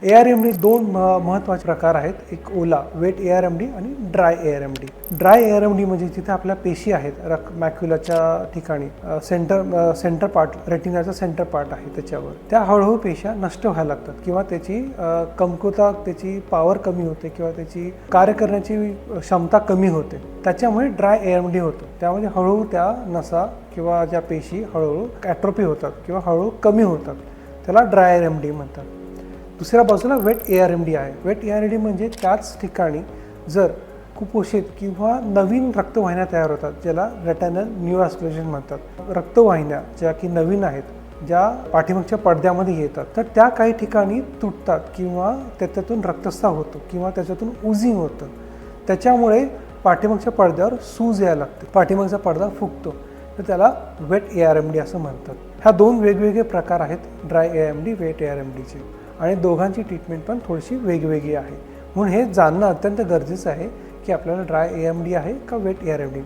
ARMD दोन महत्त्वाचे प्रकार आहेत, एक ओला वेट ARMD आणि ड्राय ARMD. ड्राय ARMD म्हणजे जिथे आपल्या पेशी आहेत मॅक्युलाच्या ठिकाणी सेंटर पार्ट, रेटिनाचा सेंटर पार्ट आहे त्याच्यावर, त्या हळूहळू पेशा नष्ट व्हायला लागतात किंवा त्याची कमकुवता, त्याची पॉवर कमी होते किंवा त्याची कार्य करण्याची क्षमता कमी होते. त्याच्यामुळे ड्राय ARMD होतं. त्यामध्ये हळूहळू त्या नसा किंवा ज्या पेशी हळूहळू ॲट्रोफी होतात किंवा हळूहळू कमी होतात, त्याला ड्राय ARMD म्हणतात. दुसऱ्या बाजूला वेट ARMD आहे. वेट ARMD म्हणजे त्याच ठिकाणी जर कुपोषित किंवा नवीन रक्तवाहिन्या तयार होतात, ज्याला रेटिनल न्यूरोव्हास्क्युलरायझेशन म्हणतात. रक्तवाहिन्या ज्या की नवीन आहेत, ज्या पाठीमागच्या पडद्यामध्ये येतात, तर त्या काही ठिकाणी तुटतात किंवा त्याच्यातून रक्तस्राव होतो किंवा त्याच्यातून उजिंग होतं. त्याच्यामुळे पाठीमागच्या पडद्यावर सूज यायला लागते, पाठीमागचा पडदा फुगतो, तर त्याला वेट ARMD असं म्हणतात. ह्या दोन वेगवेगळे प्रकार आहेत ड्राय ARMD, वेट ARMDचे, आणि दोघांची ट्रीटमेंट पण थोडीशी वेगवेगळी आहे. म्हणून हे जाणणं अत्यंत गरजेचं आहे की आपल्याला ड्राय ARMD आहे का वेट ARMD.